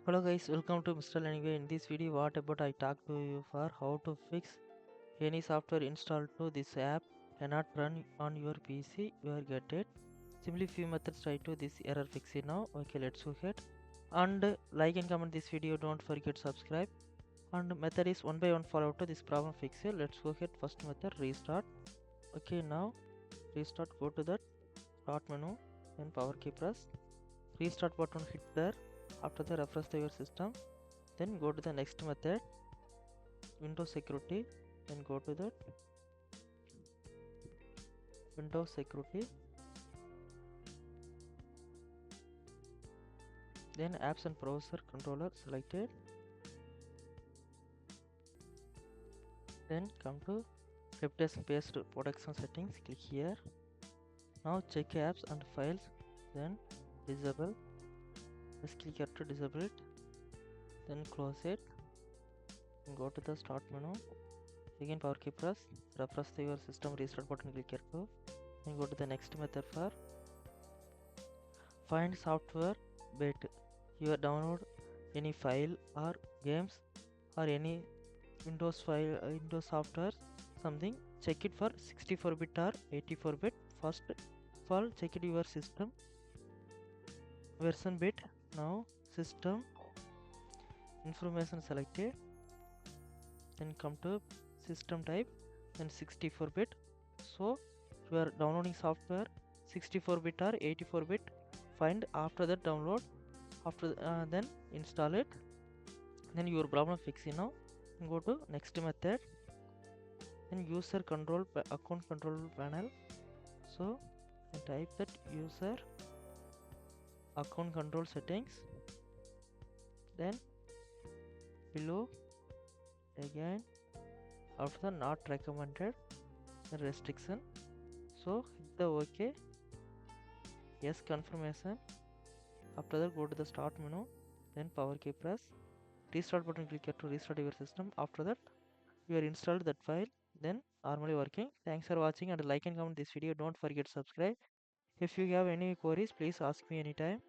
Hello guys, welcome to MR.LEARNING. In this video, what about I talk to you for how to fix any software installed to this app cannot run on your PC. You will get it. Simply few methods try to this error fix it now. Okay, let's go ahead and like and comment this video. Don't forget subscribe. And method is one by one follow to this problem fix it. Let's go ahead. First method restart. Okay, now restart. Go to the start menu, then power key press. Restart button hit there. After that, refresh your system. Then go to the next method, Windows security. Then go to the Windows security. Then apps and browser controller selected. Then come to replace paste protection settings. Click here. Now check apps and files. Then disable. Just click here to disable it. Then close it. Then go to the start menu. Again power key press. Refresh your system. Restart button. Click here to. Then go to the next method for find software bit. You download any file or games or any Windows file, Windows software, something. Check it for 64-bit or 84-bit. First of all, check it your system version bit. Now system information selected. Then come to system type. Then 64-bit. So you are downloading software 64-bit or 84-bit. Find after that download. After then install it. Then your problem fixing now. Go to next method. Then user control account control panel. So type that user account control settings. Then below again after the not recommended the restriction. So hit the OK. Yes confirmation. After that go to the start menu. Then power key press. Restart button click here to restart your system. After that you are installed that file, then normally working. Thanks for watching and like and comment this video. Don't forget subscribe. If you have any queries, please ask me anytime.